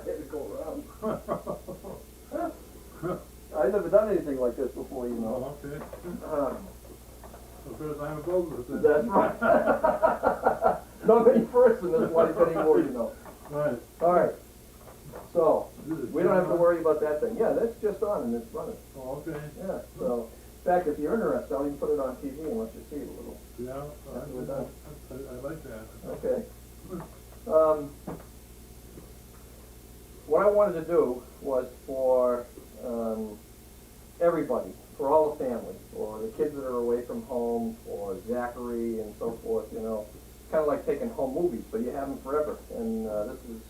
had to go around. I've never done anything like this before, you know. Oh, okay. Uh, The first time it goes with it. That's right. Not many firsts in this life anymore, you know. Right. All right. So, This is we don't have to on? worry about that thing. Yeah, that's just on and it's running. Oh, okay. Yeah, so, in fact, if you're interested, I'll even put it on TV and let you see it a little. Yeah, After we're done. I like that. Okay. What I wanted to do was for everybody, for all the family, for the kids that are away from home, for Zachary and so forth, you know, kind of like taking home movies, but you have them forever. And this is,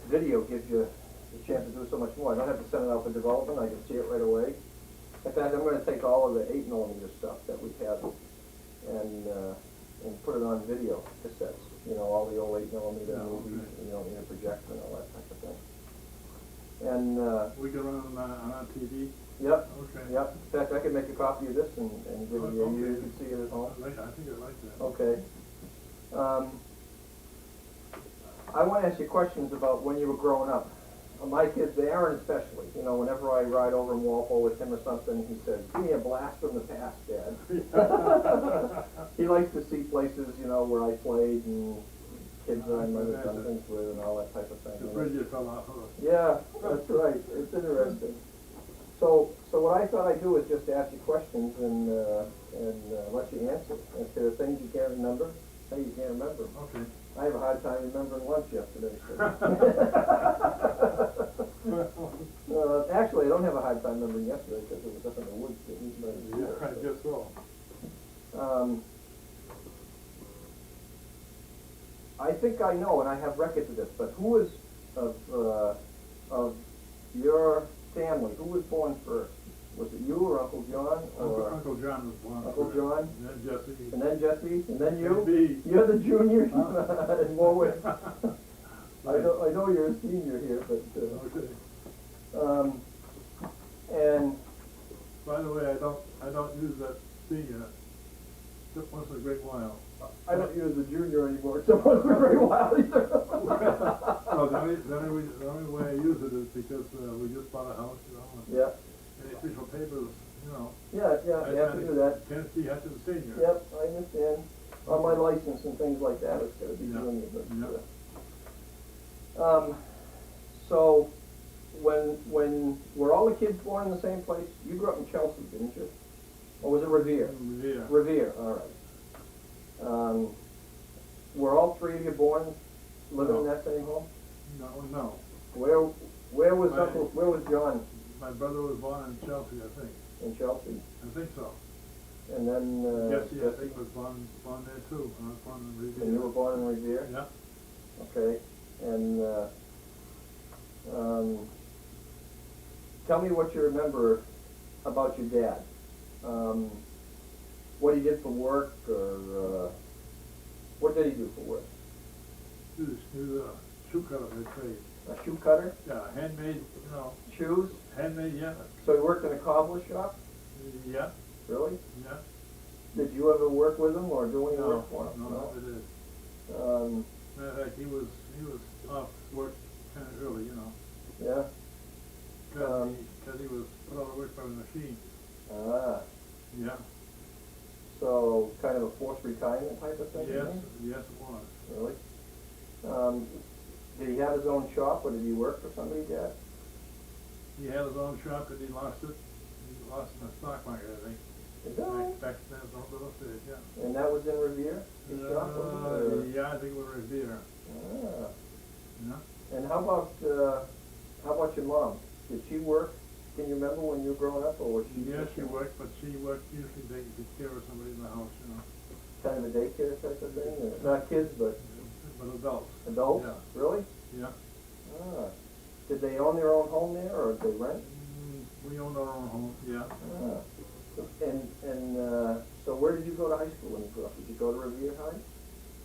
video gives you the chance to do so much more. I don't have to send it out for development, I can see it right away. In fact, I'm going to take all of the 8mm stuff that we have and put it on video cassettes. You know, all the old 8mm movies, you know, in a projector and all that type of thing. And we can run it on TV? Yep. Okay. Yep. In fact, I could make a copy of this and give it to you. Okay. You can see it at home. I think I like that. Okay. I want to ask you questions about when you were growing up. My kids, Aaron especially, you know, whenever I ride over in Walpole with him or something, he says, "Give me a blast from the past, Dad." He likes to see places, you know, where I played and kids that I might have done things with and all that type of thing. The bridge you fell off of. Yeah, that's right. It's interesting. So what I thought I'd do is just ask you questions and let you answer. If there are things you can't remember, hey, you can't remember. Okay. I have a hard time remembering lunch yesterday. So. Actually, I don't have a hard time remembering yesterday because it was up in the woods. Yeah, I guess so. I think I know, and I have records of this, but who is of your family? Who was born first? Was it you or Uncle John? Or Uncle John was born. Uncle John? And then Jesse. And then Jesse? And then you? Me. You're the junior in Warwick. I know you're a senior here, but Okay. and By the way, I don't use that senior just once in a great while. I don't use the junior anymore, so it wasn't very while either. Well, the only way I use it is because we just bought a house, you know. And Yeah. any official papers, you know. Yeah, you have to do that. Tennessee Hutchins Sr. Yep, I understand. On my license and things like that, it's got to be Yeah. junior. But, Yeah. So, when were all the kids born in the same place? You grew up in Chelsea, didn't you? Or was it Revere? Revere. Revere, all right. Were all three of you born living in that same home? No. Where was John My brother was born in Chelsea, I think. in Chelsea? I think so. And then Jesse, I think, was born there too. I was born in Revere. And you were born in Revere? Yeah. Okay. And tell me what you remember about your dad. What he did for work, or what did he do for work? He was a shoe cutter by trade. A shoe cutter? Yeah, handmade, you know. Shoes? Handmade, yeah. So he worked in a cobbler shop? Yeah. Really? Yeah. Did you ever work with him or do any work for him? No, it is. Matter of fact, he was off work kind of early, you know. Yeah? Because he was put out of work by the machine. Ah. Yeah. So, kind of a forced retirement type of thing? Yes, yes it was. Really? Did he have his own shop, or did he work for somebody, Dad? He had his own shop and he lost it. He lost it in the stock market, I think. Is that right? Back then, it was on the stage, yeah. And that was in Revere? His shop, was it, or- Yeah, I think it was Revere. Ah. Yeah. And how about your mom? Did she work? Can you remember when you were growing up, or was she? Yeah, she worked, but she worked usually taking care of somebody in the house, you know. Kind of a daycare type of thing? Or not kids, but But adults. adults? Yeah. Really? Yeah. Ah. Did they own their own home there, or did they rent? We owned our own home, yeah. Ah. And so where did you go to high school when you grew up? Did you go to Revere High?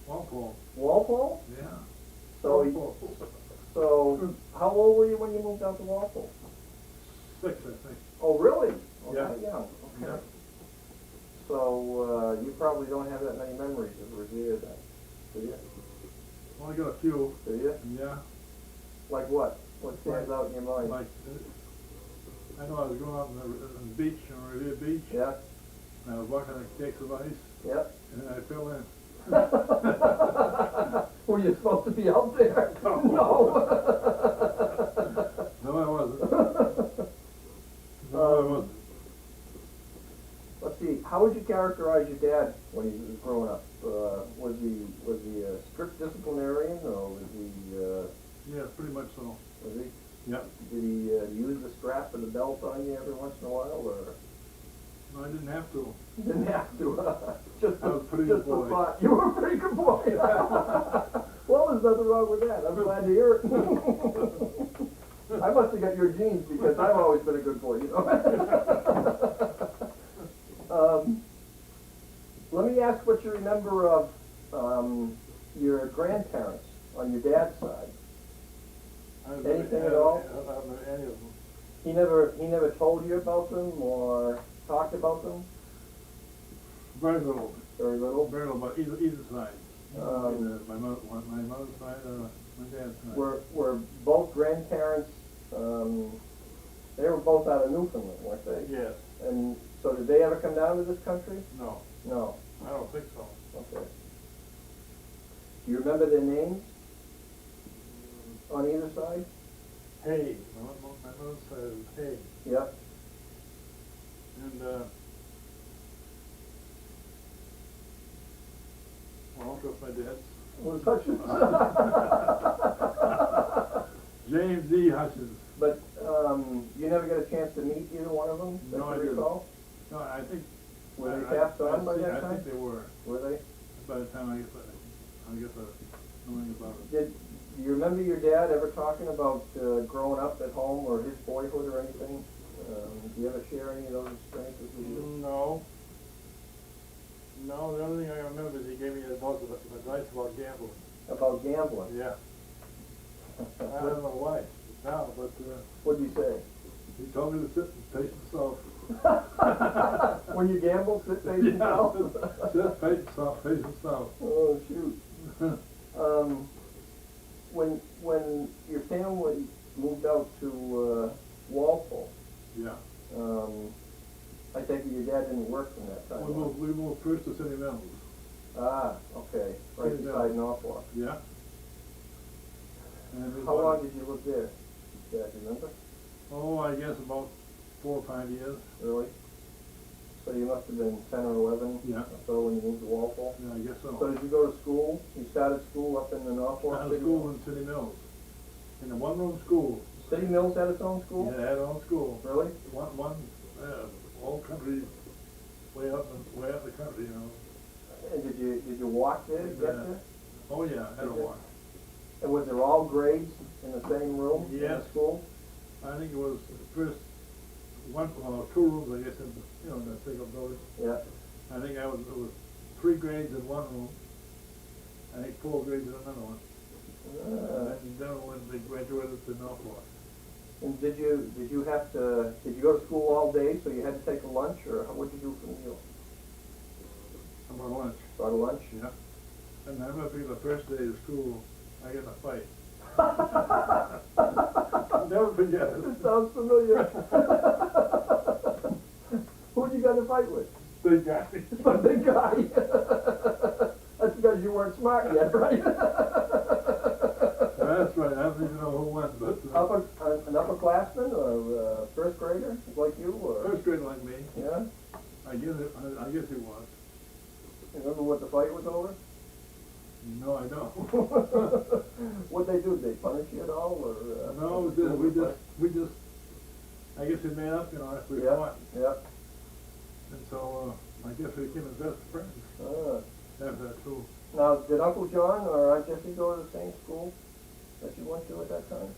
Walpole. Walpole? Yeah. So, Walpole. so how old were you when you moved out to Walpole? 6, I think. Oh, really? Oh, Yeah. that young. Okay. Yeah. So you probably don't have that many memories of Revere then, do you? Well, I got a few. Do you? Yeah. Like what? What stands out in your mind? Like, I know I was going out on the beach, on Revere Beach, Yeah, and I was walking on cakes of ice, yeah. and I fell in. Were you supposed to be out there? No. No. No, I wasn't. No, I wasn't. Let's see. How would you characterize your dad when he was growing up? Was he a strict disciplinarian, or was he? Yeah, pretty much so. Was he? Yep. Did he use the strap or the belt on you every once in a while, or? No, I didn't have to. Didn't have to. Just I was a pretty just good boy. the thought. You were a pretty good boy. Well, there's nothing wrong with that. I'm glad to hear it. I must have got your genes because I've always been a good boy, you know. Let me ask what you remember of your grandparents on your dad's side. Anything at all? I don't remember any of them. He never told you about them or talked about them? Very little. Very little? Very little, but either side. Um, My mother's side or my dad's side. Were both grandparents, they were both out of Newfoundland, weren't they? Yes. And so did they ever come down to this country? No, No. I don't think so. Okay. Do you remember their names on either side? Hay. My mother's side is Hay. Yeah. And, well, of course my dad's. Was Hutchins? James E. Hutchins. But you never got a chance to meet either one of them? that No, I you didn't. recall? No, I think. Were they passed on by that I time? think they were. Were they? By the time I guess knowing about it. Do you remember your dad ever talking about growing up at home or his boyhood or anything? Do you ever share any of those experiences with you? No. No, the only thing I remember is he gave me advice about gambling. About gambling? Yeah. I don't know why now, but What'd you say? he told me to sit and face myself. When you gamble, sit facing south? Sit, face myself. Oh, shoot. When your family moved out to Walpole, Yeah. I take it your dad didn't work from that time. We moved first to City Mills. Ah, okay, right City beside Mills. Norfolk. Yeah. And How long did you live there? Dad, do you remember? Oh, I guess about 4 or 5 years. Really? So you must have been 10 or 11 Yeah. or so when you moved to Walpole? Yeah, I guess so. So did you go to school? You started school up in the Norfolk I had a City? school in City Mills. In a one-room school. City Mills had its own school? Yeah, it had its own school. Really? One, old country, way up the country, you know. And did you walk there to get there? Oh yeah, I had a Did you? walk. And was there all grades in the same room in the Yes. school? I think it was the first two rooms, I guess, in that single building. Yeah. I think it was 3 grades in one room. I think 4 grades in another one. And then when they graduated to Norfolk. And did you go to school all day, so you had to take a lunch, or what did you do for meals? About lunch. Brought a lunch? Yeah. And I remember the first day of school, I got in a fight. Never forget it. This sounds familiar. Who'd you got in a fight with? Big guy. A big guy. That's because you weren't smart yet, right? That's right. I don't even know who won, but An upperclassman or first grader like you, or? first grade like me. Yeah. I guess it was. Remember what the fight was over? No, I don't. What'd they do? Did they punish you at all, or? No, we just. I guess we made up, after we Yeah. fought, Yeah. and so I guess we became the best friends after that too. Now, did Uncle John or Aunt Jessie go to the same school that you went to at that time?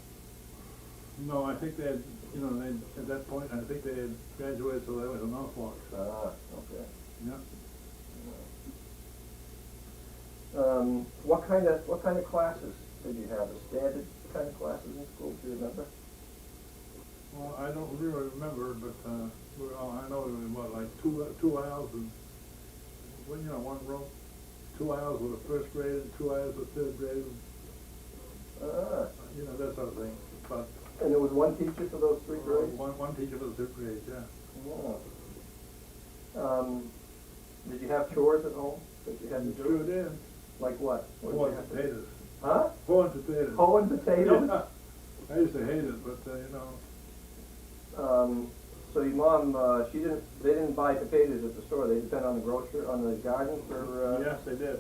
No, I think they had, at that point, I think they had graduated, so they went to Norfolk. Ah, okay. Yeah. What kind of classes did you have? The standard kind of classes in school? Do you remember? Well, I don't really remember, but I know it was like 2 aisles and one room, 2 aisles with a first grade and 2 aisles with third grade. You know, that sort of thing. But And there was one teacher for those 3 grades? one teacher for the 3rd grade, yeah. Yeah. Did you have chores at home that you had to do? Sure did. Like what? What did you Pulling have to do? potatoes. Huh? Pulling potatoes. Pulling potatoes? Yeah. I used to hate it, but you know. So your mom, they didn't buy potatoes at the store. They depend on the garden for. Yes, they did.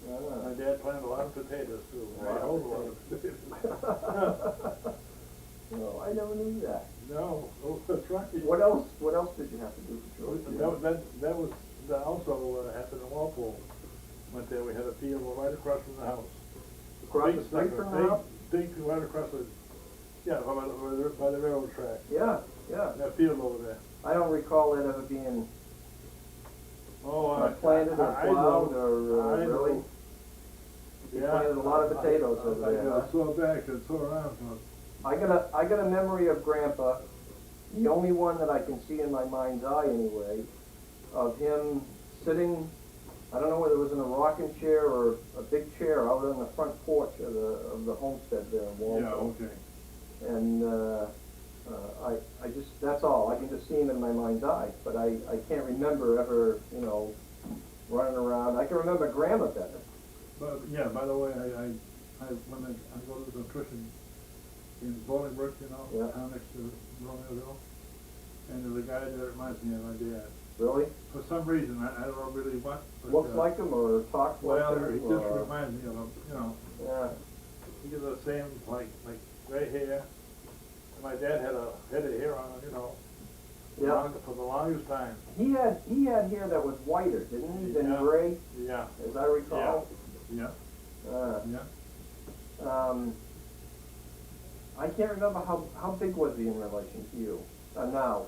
My dad planted a lot of potatoes too. A lot of A lot of potatoes. No, I never knew that. No, that's right. What else did you have to do for chores? That was also happened in Walpole. Went there. We had a field right across from the house. Across the street from the house? Big, right across the, by the railroad track. Yeah, yeah. That field over there. I don't recall it ever being Oh, planted or plowed or I really. know. You planted a lot of potatoes over there. I saw back and saw around. I got a memory of Grandpa, the only one that I can see in my mind's eye anyway, of him sitting, I don't know whether it was in a rocking chair or a big chair out on the front porch of the homestead there in Walpole. Yeah, okay. And I just, that's all. I can just see him in my mind's eye, but I can't remember ever, running around. I can remember Grandma better. But yeah, by the way, when I go to the nutrition in Bolingbrook, down next to Romeoville, and there's a guy there that reminds me of my dad. Really? For some reason, I don't know really what. But, looks like him or talks like him? Well, he just reminds me of him, Yeah. He has the same, like gray hair. And my dad had a head of hair on him, Yeah. for the longest time. He had hair that was whiter, didn't he, than gray, Yeah. as I recall. Yeah. Yeah. I can't remember how big was he in relation to you? Now,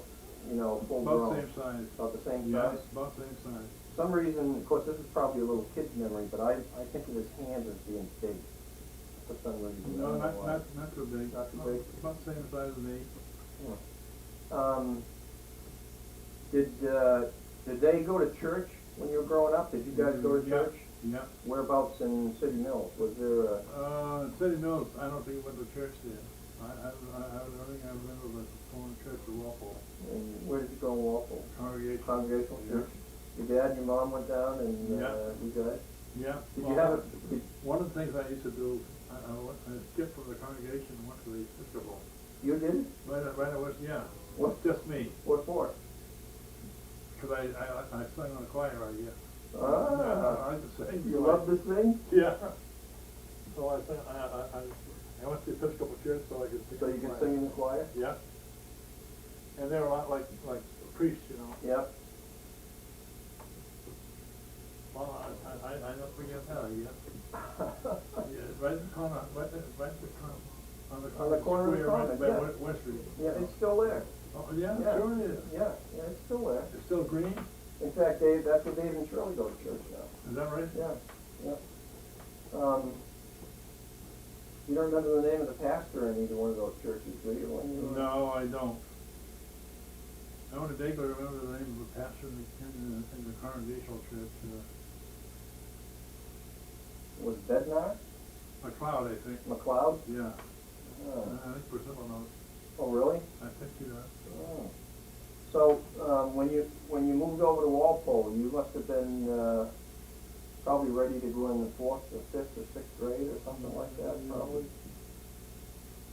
full About grown. the same size. About the same Yeah, size? about the same size. Some reason, of course, this is probably a little kid's memory, but I think of his hands as being big for some reason. No, I don't know why. not too big. Not too big? About the same size as me. Yeah. Did they go to church when you were growing up? Did you guys go to Yeah. church? Yeah. Whereabouts in City Mills? Was there a... City Mills, I don't think we went to church there. I don't think I remember going to church in Walpole. And where did you go in Walpole? Congregational church. Your dad and your mom went down and Yeah. you guys? Yeah. Did you have one of the things I used to do, I skipped from the congregation and went to the Episcopal. You did? Right away, yeah. What? Just me. What for? Because I sang on the choir, I guess. Ah. I like to sing. You love to sing? Yeah. So I sang, I went to the Episcopal church so I could sing. So you could sing in the choir? Yeah. And they're a lot like priests, Yep. Well, I don't forget that, yeah, right in the corner, right in the corner, on the corner of the square common, by yeah. West Street. Yeah, it's still there. Oh, yeah, Yeah. sure it is. Yeah, it's still there. It's still green, In fact, that's where Dave and Shirley go to church now. is that right? Yeah. You don't remember the name of the pastor in either one of those churches, do you? When you were... No, I don't. I only vaguely remember the name of the pastor in the congregational church, Was Bednar? McLeod, I think. McLeod? Yeah. Oh. I think Priscilla knows. Oh, really? I think she does. Oh. So, when you moved over to Walpole, you must have been probably ready to go in the 4th or 5th or 6th grade or something like that, probably.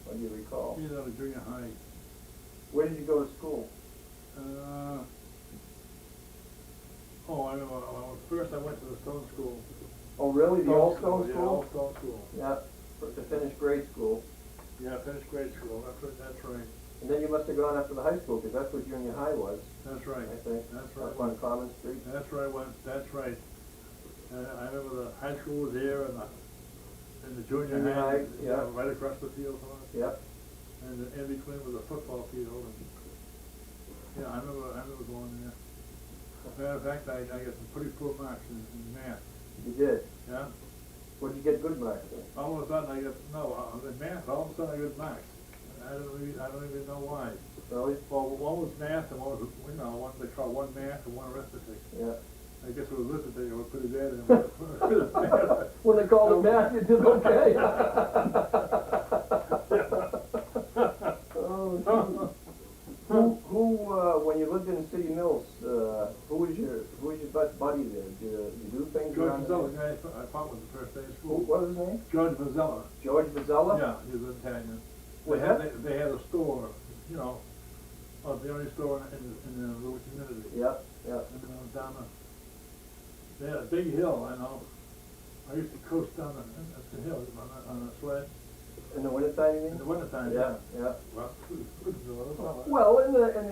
What do you recall? She's out of junior high. Where did you go to school? I remember, first I went to the Stone School. Oh, really? The old Stone Yeah, School? old Stone School. Yeah, to finish grade school. Yeah, finished grade school, that's right. And then you must have gone up to the high school, because that's where junior high was, That's right. I think. That's right. Up on Common Street. That's right, that's right. I remember the high school was here and the junior Junior high, high, yeah. right across the field from us. Yep. And in between was a football field. And, yeah, I remember going there. Matter of fact, I got some pretty poor marks in math. You did? Yeah? Where'd you get good marks in? All of a sudden in math, all of a sudden I got marks. I don't even know why. Really? Well, one was math and one was, one they call one math and one arithmetic. Yeah. I guess it was listed that you were pretty bad. When they called it math, you did okay. Oh, when you lived in City Mills, who was your best buddy there? Did you do things George around Mazzella, there? the guy I fought with the first day of Who, school. what was his name? George Mazzella. George Mazzella? Yeah, he was Italian. Was They had a store, you know, the only store in the little community. Yep, yep. And down they had a big hill, I know. I used to coast down the hill on a sled. In the wintertime, you mean? In the wintertime, Yeah, yeah. Well, Well,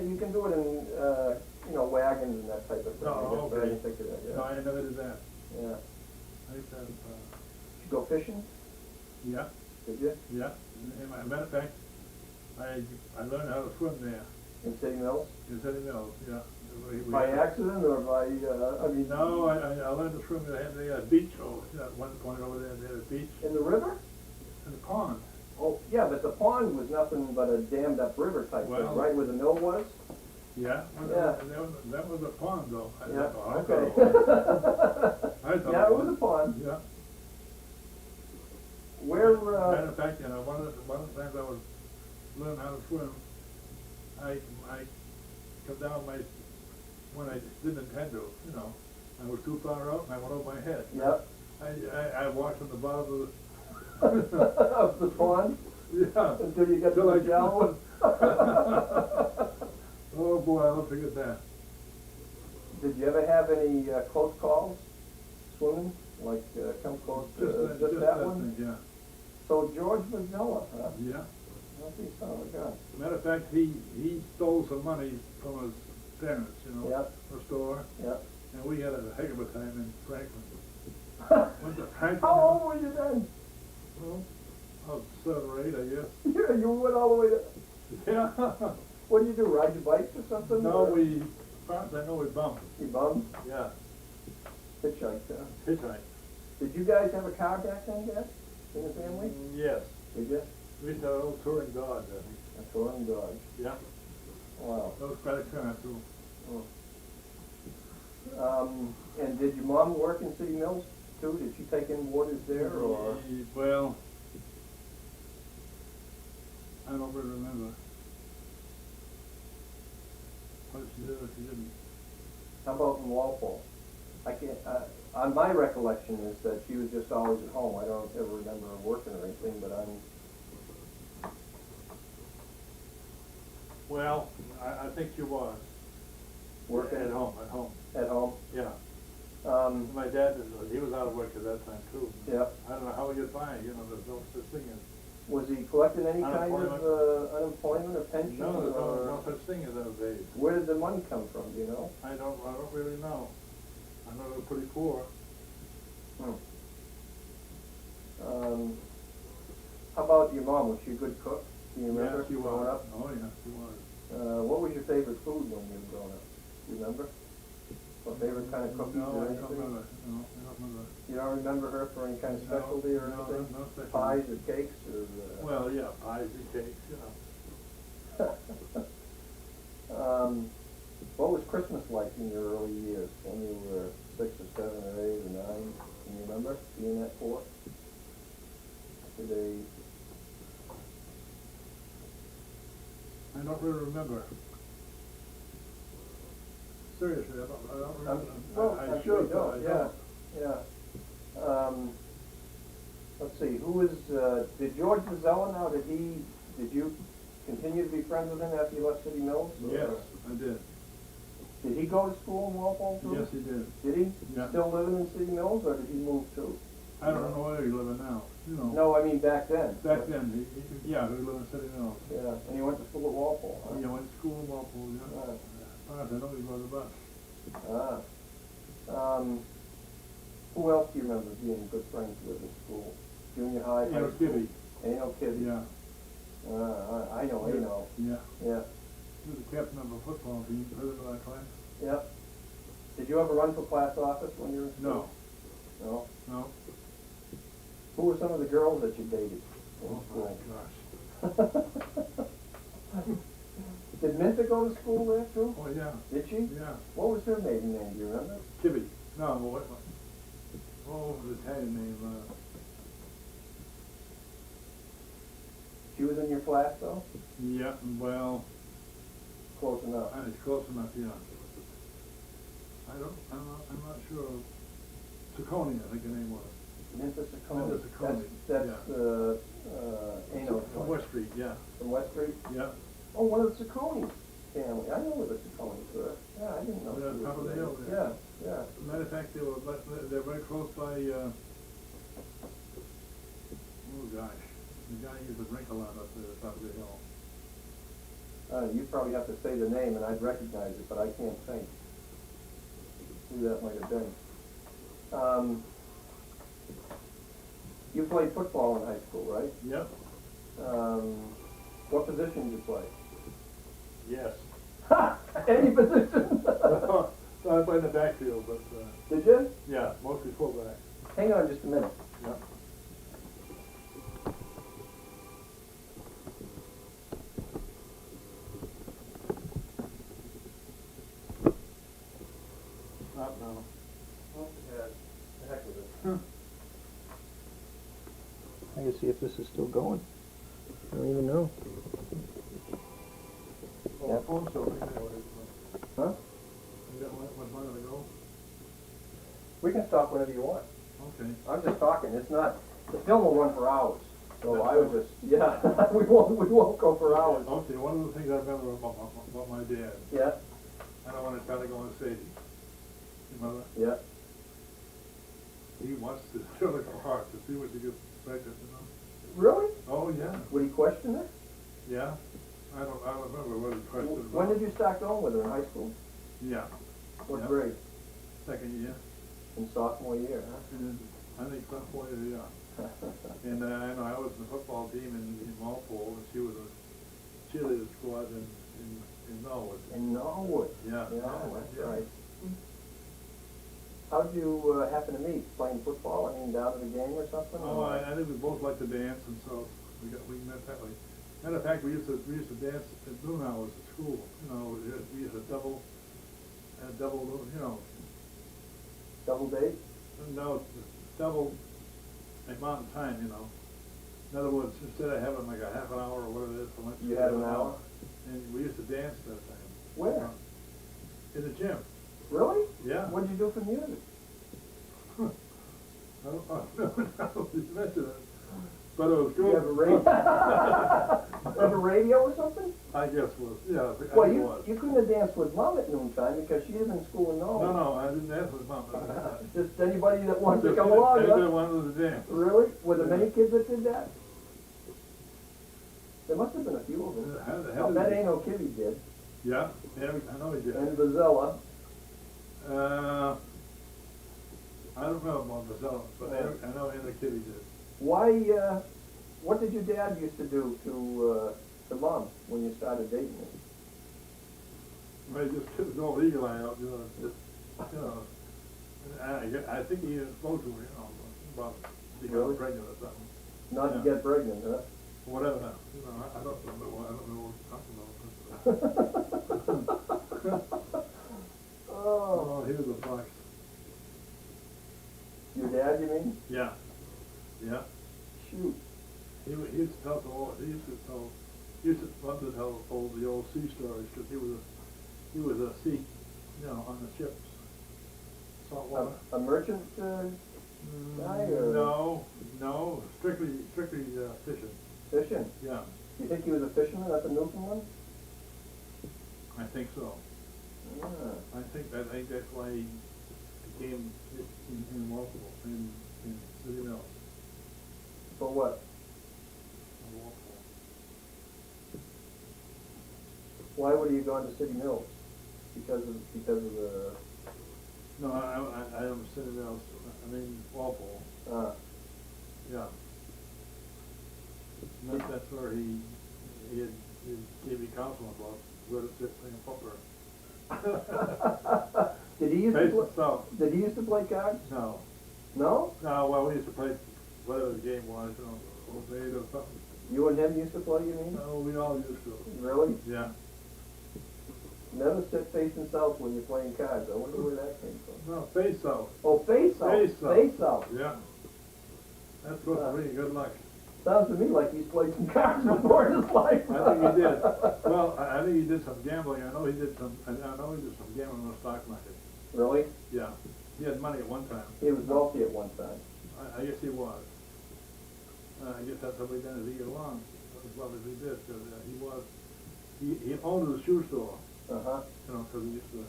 you can do it in, wagons and that type of thing. Oh, I okay. didn't think of that, yeah. no, I never did that. Yeah. I used to have, Did you go fishing? yeah, Did you? yeah. As a matter of fact, I learned how to swim there In City Mills? in City Mills, yeah. By accident or by, No, I learned to swim. They had a beach at one point over there. They had a beach In the river? and a pond. Oh, yeah, but the pond was nothing but a dammed up river type Well- thing, right where the mill was? Yeah, Yeah. That was a pond though. Yeah, I okay. thought Yeah, it was a pond. Yeah. Where, Matter of fact, one of the times I was learning how to swim, I come down when I didn't intend to, I was too far out and I went over my head. yep, I walked on the bottom of of the pond yeah. until you get to Till the I- shallow? Oh boy, I'll never forget that. Did you ever have any close calls swimming? Like come close to just that one? thing, yeah. So George Mazzella, huh? Yeah. That's the son of a gun. Matter of fact, he stole some money from his parents, Yep. the store, Yep. and we had a heck of a time in Franklin. Went to Franklin. How old were you then? Well, I was 7 or 8, I guess. Yeah, you went all the way to, Yeah. what do you do, ride your bikes or something? No, or- as far as I know, we bumped. You bummed? Yeah. Hitchhiked, huh? Hitchhike. Did you guys have a car back then, Dad? In the family? Yes. Did you? We used to have an old touring Dodge, I think. A touring Dodge. Yeah. Wow. That was quite a car, too. And did your mom work in City Mills too? Did she take in waters there or? Well, I don't really remember. What she did or she didn't. How about in Walpole? I can't, on my recollection is that she was just always at home. I don't ever remember her working or anything, but Well, I think she was. working At home, at home. At home? Yeah. My dad, he was out of work at that time too. Yeah. I don't know how he could find, there's no such thing as. Was he collecting any kind of Unemployment. unemployment or pension? No, there's or no such thing as those days. where did the money come from, do you know? I don't really know. I know they were pretty poor. How about your mom? Was she a good cook? Do you remember Yeah, she growing was. up? Oh, yeah, she was. What was your favorite food when you were growing up? Do you remember? What favorite kind of cookies No, or I anything? don't remember. No, I don't remember. You don't remember her for any kind of No, specialty or no, anything? no specialty. Pies or cakes or? Well, yeah, pies and cakes, What was Christmas like in your early years when you were 6 or 7 or 8 or 9? Can you remember being at Fort? Did they? I don't really remember. Seriously, I don't remember. Well, I I'm should, sure you but don't, I yeah, don't. yeah. Let's see, who was, did George Mazzella now, did you continue to be friends with him after you left City Mills? or- Yes, I did. Did he go to school in Walpole too? Yes, he did. Did he? Yeah. Still living in City Mills, or did he move too? I don't know where he's living now, No, I mean back then. Back then, yeah, he lived in City Mills. Yeah, and he went to school at Walpole, huh? He went to school in Walpole, yeah. Ah. As far as I know, he rode a bus. Who else do you remember being good friends with in school? Junior high, high school? Kibby. Ano Kibby. Yeah. I know Ano. Yeah. Yeah, He was the captain of a football team, heard of that class? yeah. Did you ever run for class office when you were in school? No, No? no. Who were some of the girls that you dated in Oh, school? my gosh. Did Minta go to school there too? Oh, yeah, Did she? yeah. What was her maiden name, do you remember? Kibby. No, what was the Italian name? She was in your class though? Yeah, well, Close enough. it's close enough, yeah. I'm not sure. Ciccone, I think the name was. Minta Ciccone. Minta Ciccone, That's, yeah. Ano's From wife. West Street, yeah. From West Street? Yeah. Oh, one of the Ciccone family. I know where the Ciccones were. Yeah, I didn't know. Yeah, she was top of the there. hill there. Yeah, Matter of fact, they're very close by, oh gosh, the guy used to drink a lot up there at the top of the hill. You probably have to say the name and I'd recognize it, but I can't think who that might have been. You played football in high school, right? Yep. What position did you play? Yes. Any position? So I played in the backfield, but, Did you? yeah, mostly fullback. Hang on just a minute. Yep. Stop now. The heck with it. I can see if this is still going. I don't even know. Oh, Yep. phone still ringing nowadays. Huh? You got one minute to go? We can stop whenever you want. Okay. I'm just talking. It's not, the film will run for hours. So That's I would right. just, yeah, we won't go for hours. Okay, one of the things I remember about my dad, Yeah, I don't want to try to go and say, your mother, yeah. he wants to drill it apart to see what you get pregnant, you know? Really? Oh, yeah, Would he question it? yeah. I don't remember what he questioned about. When did you start going with her, in high school? Yeah. What Yeah. grade? Second year. In sophomore year, huh? And then, I think sophomore year, yeah. And I know I was in the football team in Walpole, and she was a cheerleader squad in Norwood. In Norwood? Yeah, Yeah, Norwood, that's yeah. right. How'd you happen to meet? Playing football? I mean, down to the game or something? Oh, I think we both liked to dance, and so we met that way. Matter of fact, we used to dance at noon hours at school. You know, we used to double, you know, Double date? no, double amount of time, you know. In other words, instead of having like a half an hour or whatever it is for lunch. You had an hour? And we used to dance that time. Where? In the gym. Really? Yeah. What'd you do for music? I don't know, you mentioned it. But it was You good. have a radio? Have a radio or something? I guess was, yeah. I Well, think it you was. couldn't have danced with Mom at noontime because she is in school in Norwood. No, I didn't dance with Mom. Just anybody that wants to Just come along, anybody huh? wanted to dance. Really? Were there Yeah. many kids that did that? There must have been a few of them. I'll bet Ano Kibby did. Yeah, I know he did. And Vazella. I don't know about Vazella, but I know Anna Kitty did. Why, what did your dad used to do to Mom when you started dating her? Well, he just kept his old eagle eye out, you know, just, you know. I think he even spoke to her, you know, about being Really? pregnant or something. Not to Yeah. get pregnant, huh? Whatever, you know, I don't know what you're talking about. Oh, he was a fox. Your dad, you mean? Yeah, yeah. Shoot. He used to tell he used to love to tell the old sea stories, because he was a sea, you know, on the ships, salt water. A merchant guy or? No, strictly fishing. Fishing. Yeah, You think he was a fisherman up in Newfoundland? I think so. Ah. I think that's why he became in Walpole, in City Mills. For what? In Walpole. Why would he have gone to City Mills? Because of the, No, I am City Mills. I mean Walpole. Yeah. And that's where he gave me counsel about where to sit playing poker. Did he used to Face play? and south. Did he used to play cards? No. No? No, well, we used to play whatever the game was, you know, Old Maid or something. You and him used to play, you mean? No, we all used to. Really? Yeah. Never sit facing south when you're playing cards. I wonder where that came from. No, face out. Oh, face out. Face out. Face out. Yeah. That's supposed to bring you good luck. Sounds to me like he's played some cards before in his life. I think he did. Well, I think he did some gambling. I know he did some gambling on the stock market. Really? Yeah. He had money at one time. He was wealthy at one time. I guess he was. I guess that's how we done as he got along, as well as he did, because he owned a shoe store, Uh-huh. you know, because he used to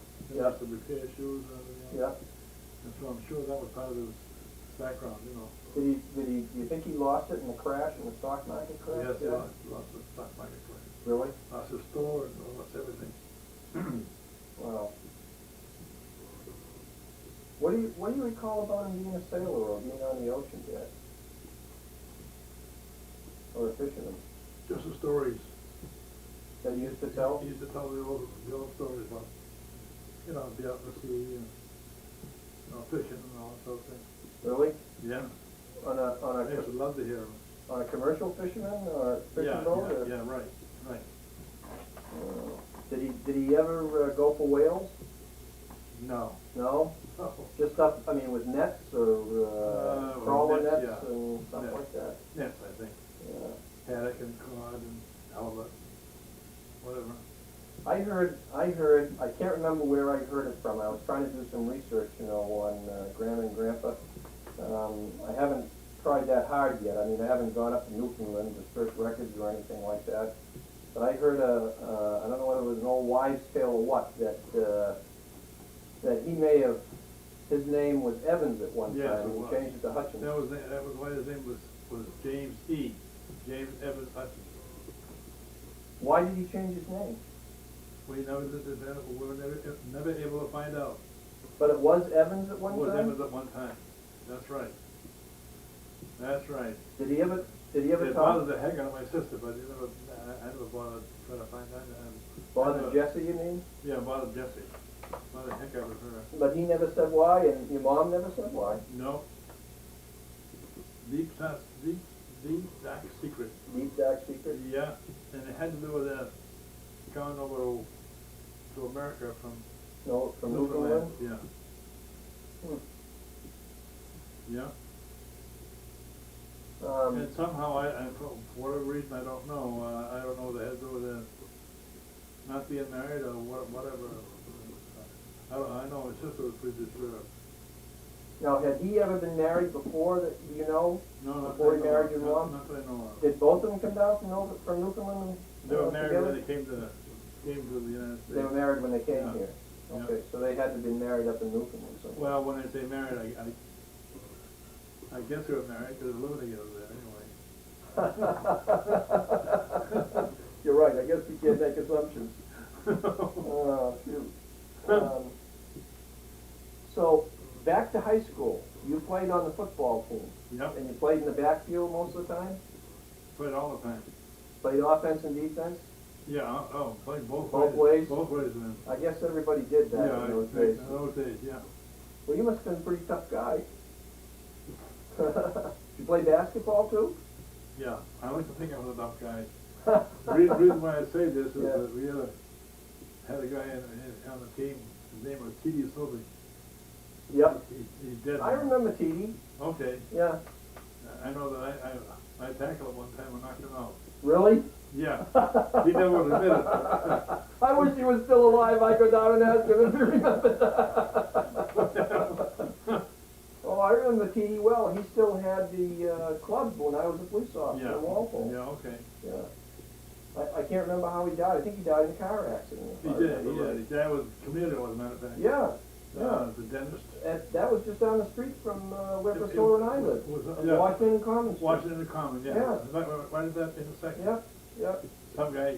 repair shoes and everything else. Yeah. And so I'm sure that was part of his background, you know. Do you think he lost it in the crash, in the stock market crash? Yes, he lost the stock market crash. Really? Lost his store and lost everything. Wow. What do you recall about him being a sailor or being on the ocean yet? Or a fisherman? Just the stories. That he used to tell? He used to tell the old stories about, you know, be out in the sea and, you know, fishing and all that sort of thing. Really? Yeah. I used to love to hear him. On a commercial fisherman or fishing boat? Or? Yeah, right. Did he ever go for whales? No. No? No. Just stuff, I mean, with nets or trawler nets, nets yeah. and stuff Nets. like that? Yes, I think. Yeah. Haddock and cod and halibut, whatever. I can't remember where I heard it from. I was trying to do some research, you know, on Grandma and Grandpa. I haven't tried that hard yet. I mean, I haven't gone up to Newfoundland to search records or anything like that. But I heard I don't know whether it was an old wives' tale or what, that he may have, his name was Evans at one Yes, time, and he changed it to Hutchins. That was why his name was James E. James Evans Hutchins. Why did he change his name? We were never able to find out. But it was Evans at one It was time? Evans at one time. That's right. That's right. Did he ever It talk? bothered the heck out of my sister, but I never bothered trying to find that. Bothered Jessie, you mean? Yeah, bothered Jessie. Bothered the heck out of her. But he never said why, and your mom never said why? No. Deep dark secret. Deep dark secret? Yeah, and it had to do with going over to America from No, from Newfoundland? Yeah. Hmm. Yeah. Um, And somehow, for whatever reason, I don't know, I don't know, they had to do with not being married or whatever. I know his sister was pretty disturbed. Now, had he ever been married before that, do you know? No, not Before that he I know married of. your mom? Not that I know of. Did both of them come down from Newfoundland? And, They were married together? when they came to the United States. They were married when they came Yeah. here? Yeah. Okay, so they had to have been married up in Newfoundland somewhere. Well, when I say married, I guess they were married because they were living together there anyway. You're right, I guess we can't make assumptions. Oh, shoot. So, back to high school. You played on the football team. Yep, And you played in the backfield most of the time? played all the time. Played offense and defense? Yeah, played both Both ways? Both ways, man. I guess everybody did that Yeah, in those days. in those days, yeah. Well, you must have been a pretty tough guy. You play basketball too? Yeah, I like to think I was a tough guy. The reason why I say this is Yeah. that we had a guy on the team, his name was T.D. Silvey. Yep. He's dead I now. remember TD. Okay, Yeah. I know that I tackled him one time and knocked him out. Really? Yeah, he never would admit it. I wish he was still alive. I'd go down and ask him if he remembered. Oh, I remember TD well. He still had the club when I was a police officer Yeah, in Walpole. yeah, okay. Yeah. I can't remember how he died. I think he died in a car accident. if He I did, remember right. his dad was a commuter, as a matter of fact. Yeah. Yeah. The dentist. That was just down the street from where It- Priscilla it and I live. was, On yeah. Washington Common Street. Washington Common, yeah. Yeah. Right at that intersection. Yep, yep. Some guy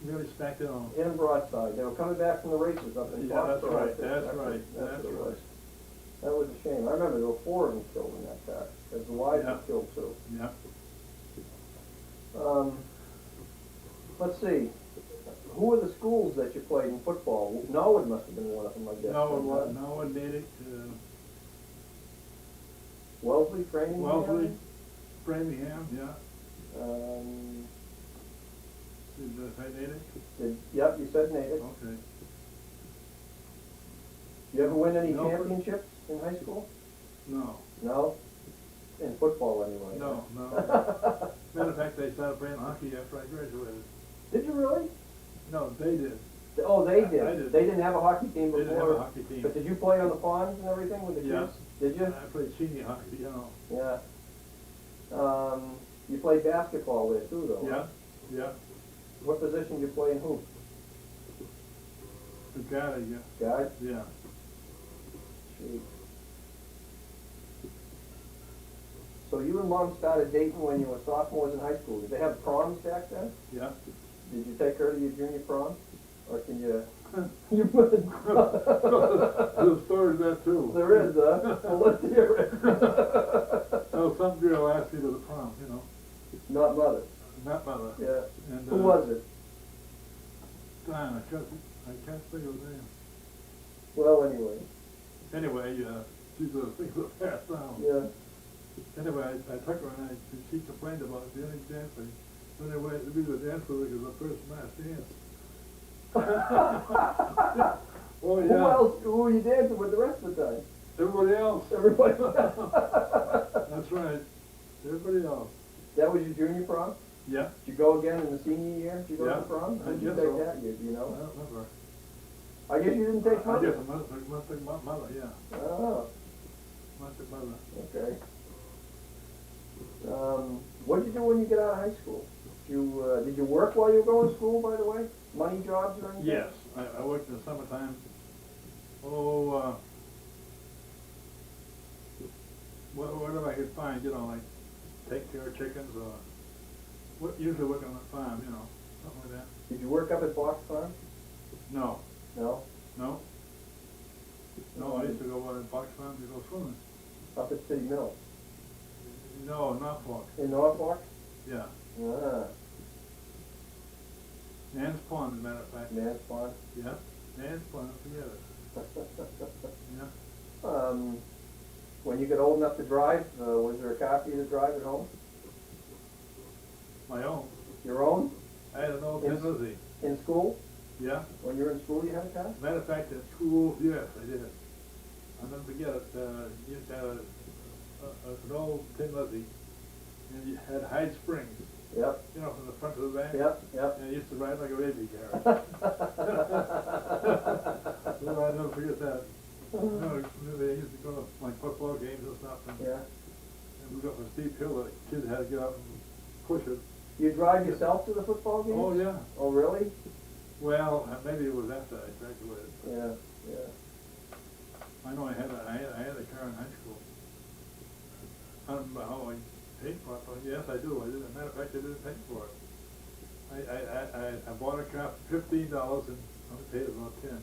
really smacked it on. In Broadside. They were coming back from the races up in Yeah, that's Foxborough, I right, think. that's right, That's that's what it was. right. That was a shame. I remember there were 4 of them killed in that car. As the wives Yeah. were killed too. Yeah. Let's see. Who were the schools that you played in football? Norwood must have been one of them, I guess. No, Natick, Wellesley, Framingham? Wellesley, Framingham, yeah. Um, Did I say Natick? yep, you said Natick. Okay. You ever win any No. championships in high school? No, No? In football anyway? no. Matter of fact, they started playing hockey after I graduated. Did you really? No, they did. Oh, they did. I did. They didn't have a hockey team They before. didn't have a hockey team. But did you play on the ponds and everything with the Yeah. kids? Did you? I played senior hockey, you know. Yeah. You played basketball there too, though? Yeah, Huh? yeah. What position did you play in hoop? The guy, yeah. Guard? Yeah. Gee. So you and Mom started dating when you were sophomores in high school. Did they have proms back then? Yeah. Did you take her to your junior prom? Or can you... you There's a story to that too. There is, well, let's hear it. Oh, some girl asked me to the prom, you know. Not mother. Not mother. Yeah. And, Who was it? Darn, I can't think of the name. Well, anyway. Anyway, she's a thing of the past now. Yeah. Anyway, I took her and she complained about the only dancing. Then I went to be the dance with her because the first mass dance. Oh, yeah. Who else? Who were you dancing with the rest of the time? Everybody else. Everybody. That's right. Everybody else. That was your junior prom? Yeah. Did you go again in the senior year? Did you go Yeah. to the prom? I Did you guess take so. that year? Do you I know? don't remember. I guess you didn't take I mother. guess I must take mother, yeah. Oh, Must take mother. okay. What did you do when you get out of high school? Did you work while you were going to school, by the way? Money jobs or anything? Yes, I worked in the summertime. Oh, whatever I could find, you know, like take care of chickens or usually work on a farm, you know, something like that. Did you work up at Box Farm? No, No? no. No, I used to go out in Box Farm to go swimming. Up at City Mill? No, Norfolk. In Norfolk? Yeah. Ah, Nan's Pond, as a matter of fact. Man's Pond. Yeah, Nan's Pond, forget it. Yeah. When you get old enough to drive, was there a car for you to drive at home? My own. Your own? I had an old Yes. Tennessee. In school? Yeah. When you were in school, you had a car? Matter of fact, at school, yes, I did. I'll never forget it. You had an old tin Lizzie, and you had hide springs, Yep, you know, from the front to the back. yep, yep. And I used to ride like a baby carriage. Well, I'll never forget that. You know, they used to go to like football games and stuff, and Yeah. we go up a steep hill that kids had to get up and push it. You drive yourself to the football games? Oh, yeah. Oh, really? Well, maybe it was after I graduated. Yeah, yeah. I know I had a car in high school. I don't remember how I paid for it, but yes, I do. I did. As a matter of fact, I didn't pay for it. I bought a car for $15 and I paid about 10.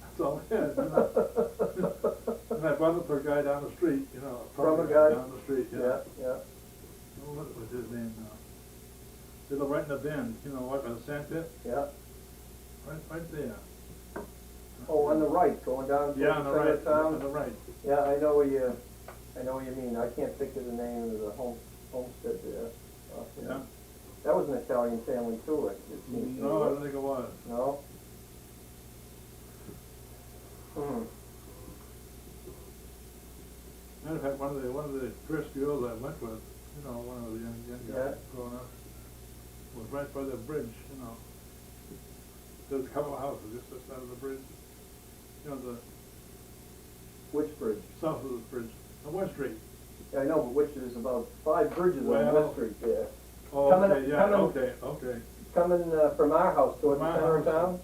That's all I had. You know? And I bought it for a guy down the street. You know, From a guy? down the street. Yeah, yeah. Oh, what was his name now? They live right in the bend. You know what? By the sand pit. Yeah. Right there. Oh, on the right, going down to Yeah, on the the center right. of town? On the right. Yeah, I know what you mean. I can't think of the name of the homestead there. Yeah. That was an Italian family too, it seems to me. No, I don't think it was. No? Matter of fact, one of the first girls I went with, you know, one of the young guys growing up, was right by the bridge, you know. There's a couple of houses just this side of the bridge. You know, the Which bridge? south of the bridge, on West Street. Yeah, I know, but which is about 5 bridges on Well- West Street there. Oh, Coming- okay, yeah, coming- okay. Coming from our house towards the From our center of house. town?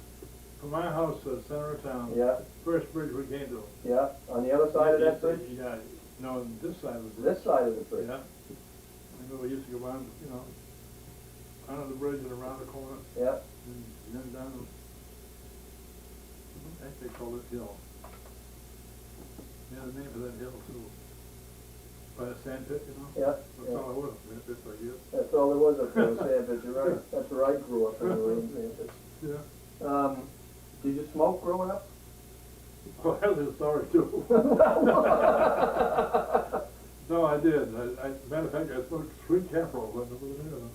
From my house to the center of town. Yeah, First bridge we came to. yeah. On the other side of that bridge? Yeah, no, on this side of the bridge. This side of the bridge? Yeah. I know we used to go around, you know, under the bridge and around the corner, Yeah. and then down the, I think they call it hill. Yeah, the name of that hill too. By the sand pit, you know? Yeah, That's yeah. all I was, sand pit for years. That's all there was up there, was Sandpit, you're right. That's where I grew up, anyway, in Sandpit. Yeah. Did you smoke growing up? Oh, that's a story too. No, I did. Matter of fact, I smoked sweet caprals. I never knew them.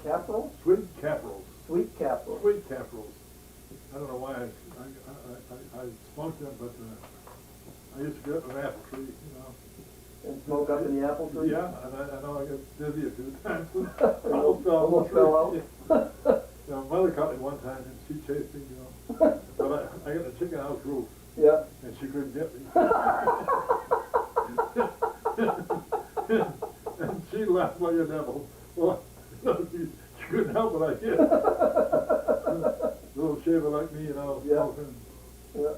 Capital? Sweet caprals. Sweet capital. Sweet caprals. I don't know why I them, but, I used to get up an apple tree, you know. And smoke up in the apple tree? Yeah, and I know I got dizzy a few times. Almost fell out. You know, mother caught me one time and she chased me, you know. But I got the chicken house roof. Yeah. And she couldn't get me. And she laughed like a devil. Well, she couldn't help it, I guess. Little shaver like me, you know, Yeah. smoking, Yeah.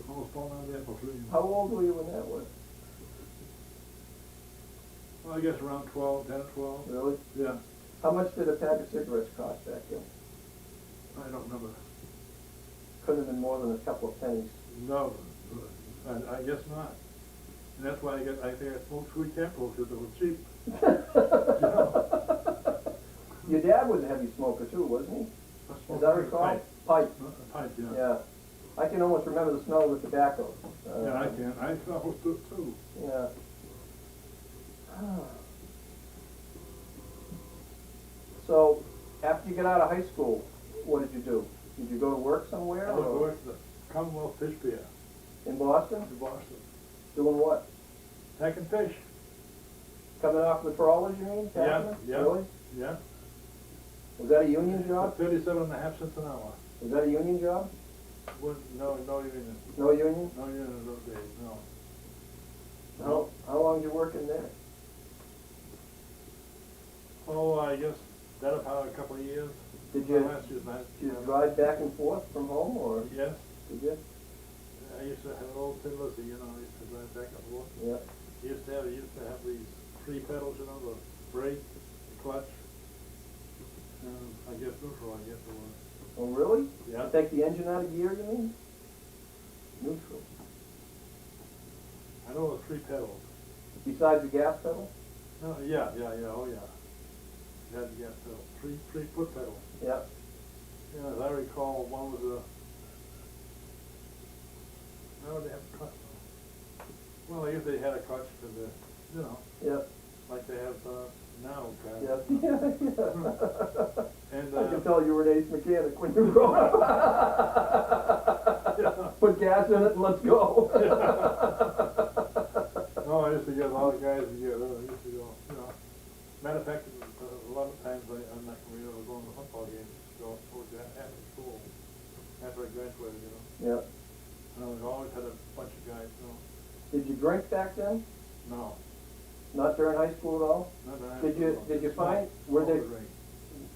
almost falling out of the apple tree. How old were you when that was? Well, I guess around 12, 10 or 12. Really? Yeah, How much did a pack of cigarettes cost back then? I don't remember. Couldn't have been more than a couple of pennies. No, I guess not. And that's why I think I smoked sweet capitals because it was cheap. You know? Your dad was a heavy smoker too, wasn't he? I As smoked I a recall? pipe. Pipe. A pipe, yeah. Yeah. I can almost remember the smell of the tobacco. Yeah, I can. I smoked it too. Yeah. So, after you got out of high school, what did you do? Did you go to work somewhere? I or worked at the Commonwealth Fish Pier in Boston? in Boston. Doing what? Packing fish. Coming off the trawlers, you mean? Yeah, Packing them? yeah. Really? Yeah. Was that a union job? 37.5 cents an hour. Was that a union job? No union. No union? No union in those days, no. How long did you work in there? Oh, I guess that about a couple of years. Did you, Last year's night. did you drive back and forth from home, or Yes. did you? I used to have an old Tin Lizzie, you know, I used to drive back and forth. Yeah. Used to have these three pedals, you know, the brake, the clutch, and I guess neutral, I guess it was. Oh, really? Yeah. Take the engine out of gear, you mean? Neutral. I know it was three pedals. Besides the gas pedal? Oh, yeah, oh yeah. It had the gas pedal, three foot pedals. Yeah. Yeah, as I recall, one was a, no, they have a clutch. Well, I guess they had a clutch for the, you know, Yeah. like they have now, kind Yeah. of. Yeah. And, I can tell you were an ace mechanic when you were growing up. Put gas in it and let's go. No, I used to get a lot of guys together, I used to go, you know. Matter of fact, a lot of times I'm not going to go to the football games, go towards that after school, after I graduated, you know. Yeah. And I always had a bunch of guys, you know. Did you drink back then? No, Not during high school at all? not that I Did you find, were they,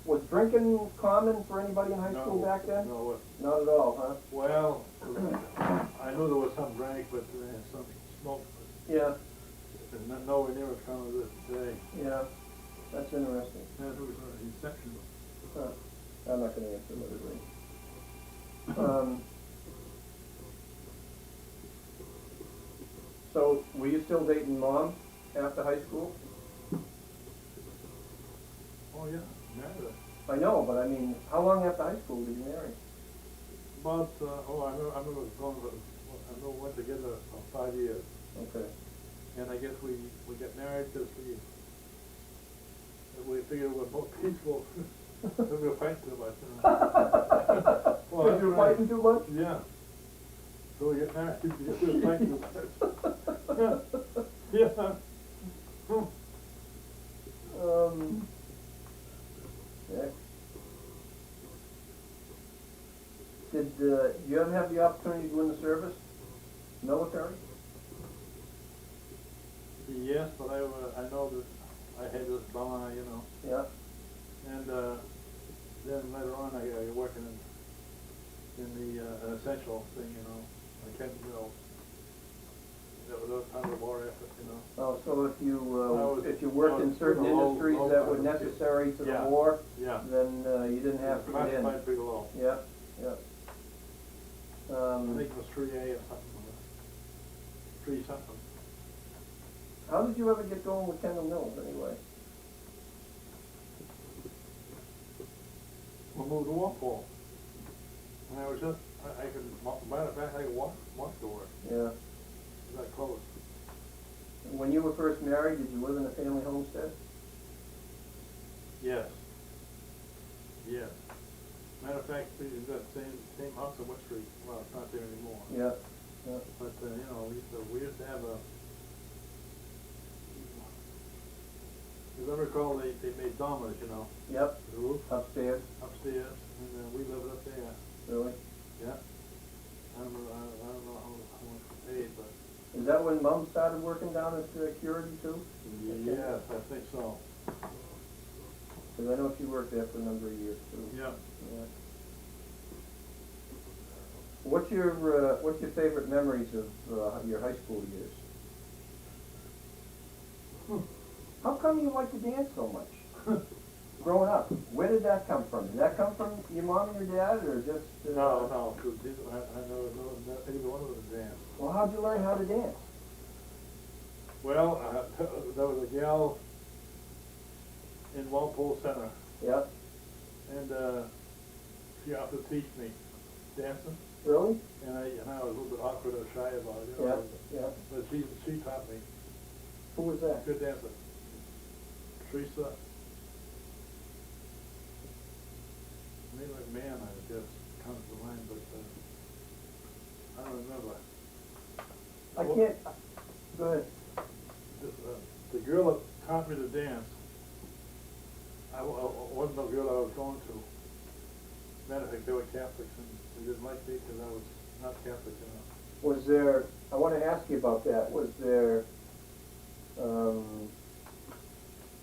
was drinking common for anybody in high school back then? No, it wasn't. Not at all, huh? Well, I knew there was some drank, but some smoked, Yeah, but nowhere near as common as this today. yeah. That's interesting. That was an exception. Huh. I'm not gonna answer what it is. So, were you still dating Mom after high school? Oh, yeah, married her. I know, but I mean, how long after high school did you marry? About, I remember going, I know we went together for 5 years. Okay. And I guess we got married because we figured we were both peaceful. We were fighting too much, you know. Well, Because you were fighting too much? Yeah. So we got married because we were fighting too much. Yeah. Yeah. Yeah. Did you ever have the opportunity to go in the service? Military? Yes, but I know that I had this bummer, you know. Yeah. And then later on I worked in the an essential thing, you know, I can't, you know, that was part of the war effort, you know. Oh, so was- if you worked in certain I was low- industries low that were kind of kid. necessary to the Yeah. war, Yeah. then you didn't have to get in. Classified Bigelow. Yeah, yeah. I think it was 3A or something, 3 something. How did you ever get going with Kendall Mills anyway? We moved to Walpole. And I was just, I could, matter of fact, I could walk to work. Yeah. That close. When you were first married, did you live in a family homestead? Yes. Yes. Matter of fact, we've got the same house on West Street. Well, it's not there anymore. Yeah, yeah. But, you know, we used to have a, as I recall, they made dormers, you know. Yep, The roof upstairs, upstairs, and we lived up there. really. Yeah. I don't know how much we paid, but. Is that when Mom started working down at Security too? Yes, I think so. Because I know she worked there for a number of years too. Yeah. Yeah. What's your favorite memories of your high school years? How come you like to dance so much? Growing up, where did that come from? Did that come from your mom and your dad, or just? No, because I never either one of them danced. Well, how'd you learn how to dance? Well, there was a gal in Walpole Center, Yep. and she offered to teach me dancing, Really? and I was a little bit awkward or shy about it, you Yeah. know. Yeah. But she taught me. Who was that? Good dancer. Teresa. Maybe McMahon, I guess, comes to mind, but I don't remember. I Well, can't. Go ahead. The girl that taught me to dance, I wasn't the girl I was going to. Matter of fact, they were Catholics, and they didn't like me because I was not Catholic enough. Was there? I want to ask you about that. Was there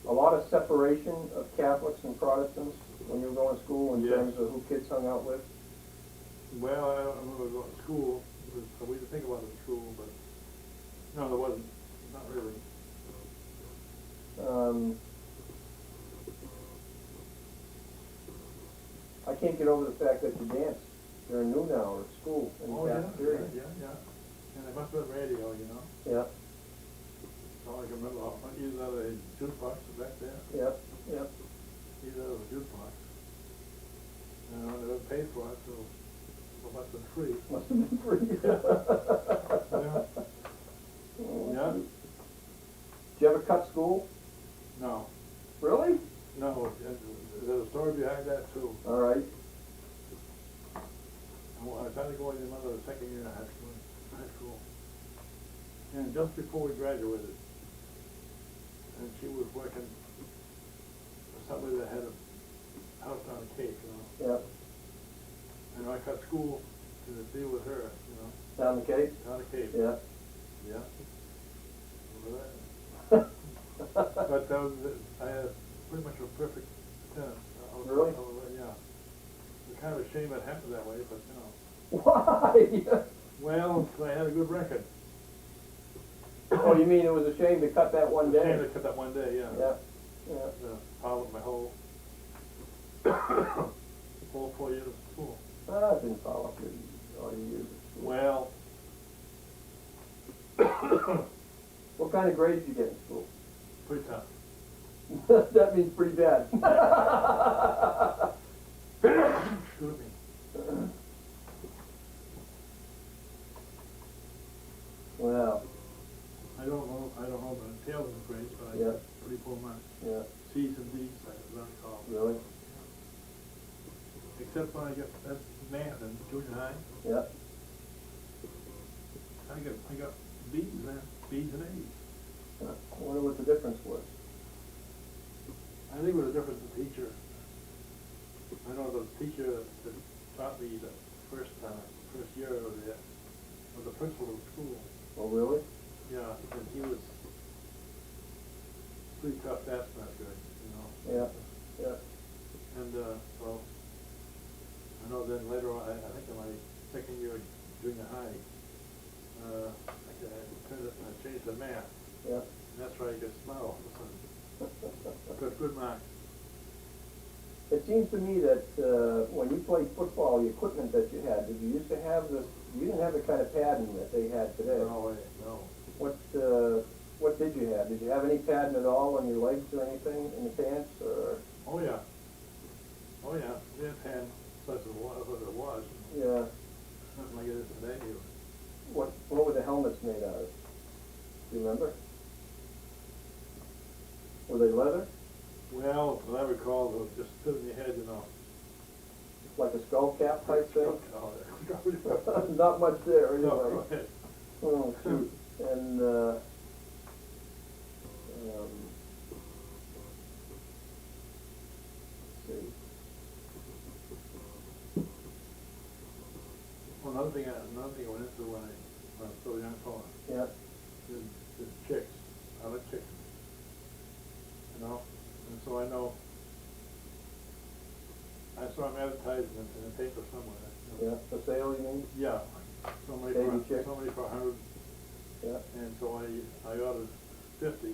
a lot of separation of Catholics and Protestants when you were going to school in Yes. terms of who kids hung out with? Well, I don't remember going to school. We didn't think about it in school, but no, there wasn't. Not really. I can't get over the fact that you danced during noon hour at school in Oh, the yeah, cafeteria. And there must have been radio, you know. Yeah, So I can remember either the jukebox back there, yeah, yeah. either the jukebox. And I never paid for it, so it must have been free. Must have been free. Yeah. Yeah? Did you ever cut school? No. Really? No, there's a story behind that too. All right. I was trying to go into another second year of high school. And just before we graduated, and she was working for somebody that had a house down the Cape, you know. Yeah. And I cut school to deal with her, you know, Down the Cape? down the Cape. Yeah. Yeah. Remember that? But I had pretty much a perfect tennis. Really? Yeah. It's kind of a shame it happened that way, but you know. Why? Well, I had a good record. Oh, you mean it was a shame to cut that one day? Shame to cut that one day, yeah. Yeah, yeah. Followed my whole 4 years of school. I didn't follow up all your years at school. Well, What kind of grades did you get in school? pretty tough. That means pretty bad. Excuse me. Well, I don't know the tails of the grades, but I Yeah. got pretty poor marks. yeah, C's and D's, I recall. really? Except when I got that math in junior high, Yeah. I got B's then, B's and A's. I wonder what the difference was. I think it was a difference in teacher. I know the teacher that taught me the first year I was there was the principal of the school. Oh, really? Yeah, and he was pretty tough. That's not good, you know. Yeah, yeah. And well, I know then later on, I think in my second year of junior high, I changed the math. Yeah. And that's where I get smile. Good marks. It seems to me that when you played football, the equipment that you had, did you used to have this? You didn't have the kind of padding that they had today. No. What did you have? Did you have any padding at all on your legs or anything in the pants? Or Oh yeah. We had had such as it was. yeah, Nothing like it is today. what were the helmets made out of? Do you remember? Were they leather? Well, as I recall, it was just fit in your head, you know. like a skull cap type thing? Oh, Not much there, no, anyway. go ahead. Oh, shoot. And, let's see. Well, another thing I went into when I was still a young fella Yeah, is chicks. I like chickens. You know? And so I know, I saw them advertising in the paper somewhere. You know? yeah, for sale, you mean? Yeah, somebody Baby for, chick. somebody for 100, Yeah, and so I ordered 50,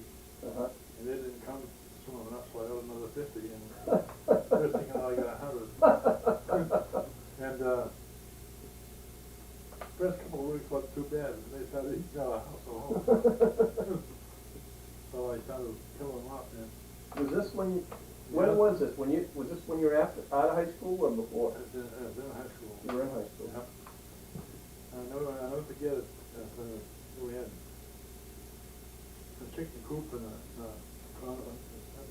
uh-huh. and they didn't come soon enough, so I ordered another 50, and first thing I got 100. And first couple of weeks wasn't too bad, and they started eating out of house at home. So I started killing them off, man. Was this when was this? Was this when you were out of high school or before? I was in high school. You were in high school. Yeah. I never forget it. We had a chicken coop in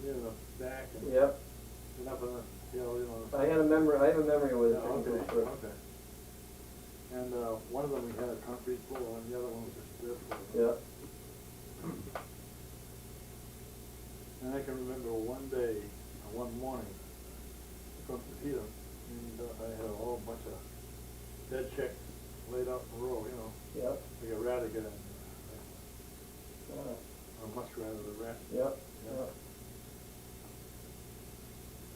near the back and, Yep. and up in the hill, you know. I have a memory with Yeah, a chicken okay, coop. Sure. okay. And one of them we had a concrete floor, and the other one was just dirt floor. Yeah. And I can remember one day, one morning, from the heater, and I had a whole bunch of dead chicks laid out in a row, you know, Yep. like a radigan, Uh, a muskrat or a rat. yep. Yeah.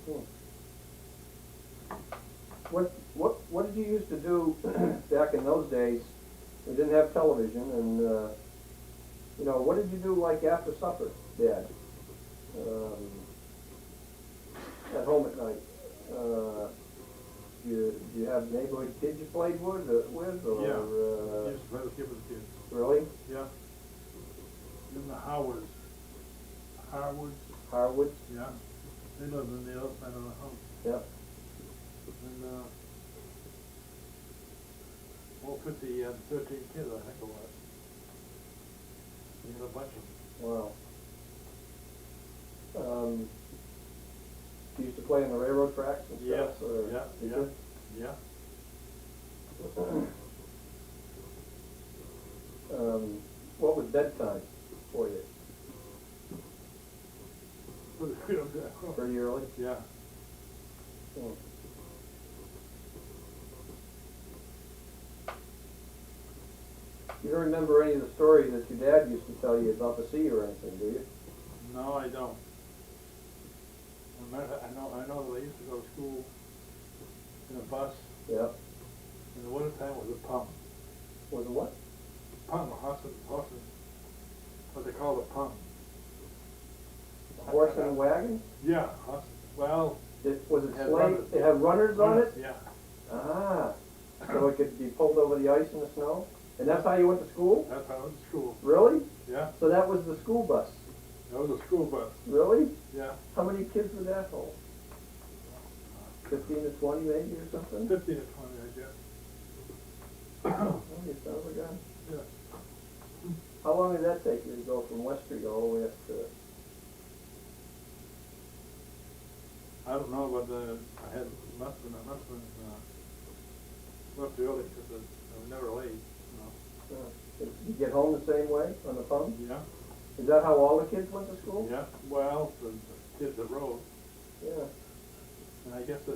Yep. What did you used to do back in those days? We didn't have television, and you know, what did you do like after supper, Dad? At home at night. Do you have neighborhood kids you played with, or Yeah. Used to play with the kids. really? Yeah. In the Harwoods. Harwood? Yeah. They lived on the other side of the house. Yep. And, all 50, 13 kids, I think it was. We had a bunch of them. Wow. You used to play on the railroad tracks and Yes, stuff? Or yeah, did yeah, you? yeah. What was bedtime for you? Pretty early? Yeah. Hmm. You don't remember any of the stories that your dad used to tell you about the sea or anything, do you? No, I don't. I know that I used to go to school in a bus. Yeah. In the wintertime it was a pump. Was it what? Pump, horses, what they call a pump. A horse and a wagon? Yeah, horses. Well, Was it It had sleigh? runners. It had runners on it? Yeah. Ah, so it could be pulled over the ice and the snow? And that's how you went to school? That's how I went to school. Really? Yeah. So that was the school bus? That was a school bus. Really? Yeah. How many kids would that hold? 15 to 20 maybe or something? 15 to 20, I guess. Oh, you son of a gun. Yeah. How long did that take you to go from West Street all the way up to... I don't know, but I must have been left early because I was never late, you know. Did you get home the same way on the phone? Yeah. Is that how all the kids went to school? Yeah. Well, the kids that rode, Yeah. and I guess the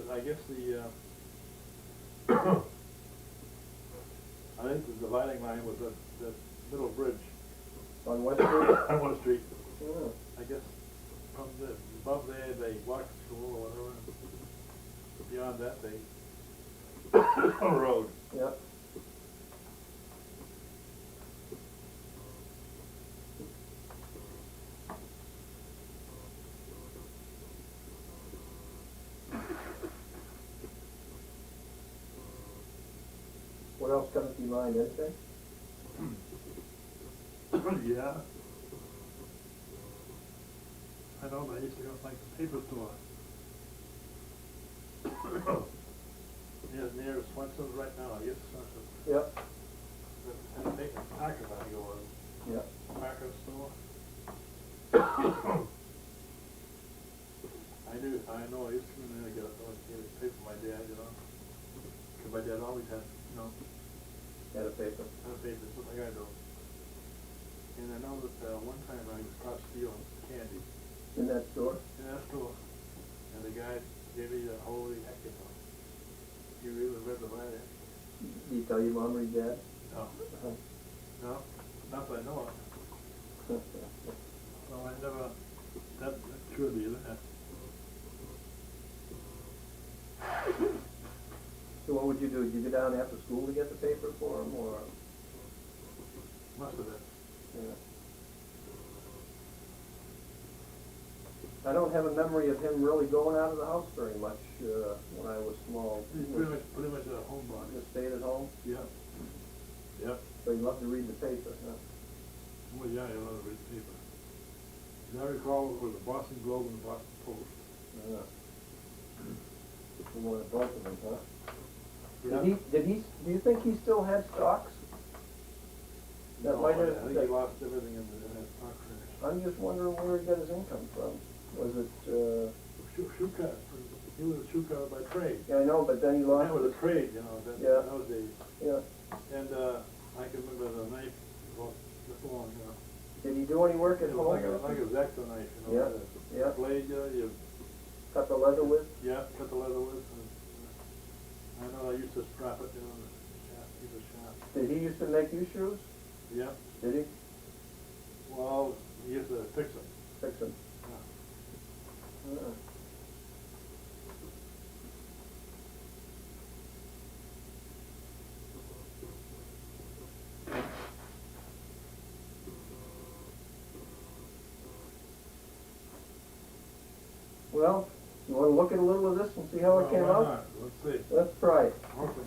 I think the dividing line was that little bridge On West Street? on One Street. Yeah. I guess from above there they walked to school or whatever. Beyond that they rode. Yep. What else comes to your mind, anything? Yeah. I know they used to go to like the paper store. Near Swenson's right now, I guess Swenson's. Yep. And Parker's, I think it was. Yep. Parker's store. I know I used to come in there to get a paper for my dad, you know. always had, you know, Had a paper. had a paper, just like I do. And I know that, one time I was caught stealing candy In that store? in that store, and the guy gave me the holy heck, you know. He really read the writing. Did he tell you mom or your dad? No, Uh-huh. no, not that I know of. So I never, that should be that. So what would you do? Did you go down after school to get the paper for him, or? Must have been. Yeah. I don't have a memory of him really going out of the house very much when I was small. He's pretty much a homebody. Just stayed at home, Yeah. Yep. so he loved to read the paper, huh? Well, yeah, I love to read the paper. As I recall, it was the Boston Globe and the Boston Post. Yeah. He wanted both of them, huh? Yeah. Do you think he still had stocks? That No, might have, I think he lost everything in that stock crash. I'm just wondering where he got his income from. Was it, Shoe cutter. He was a shoe cutter by trade. yeah, I know, but then he lost. That was a trade, you know, Yeah. in those days. Yeah. And, I can remember the knife, well, this long, you know. Did he do any work at It home? was like a X-Acto knife, you know. Yeah, the yeah. blade, you Cut the leather with? cut the leather with, and I know I used to strap it, you know, the shaft, keep it sharp. Did he used to make you shoes? Yeah, Did he? well, he used to fix them. Fix them? Yeah. Well, you wanna look at a little of this and see how it Well, came why out? not? Let's see. Let's try it. Okay.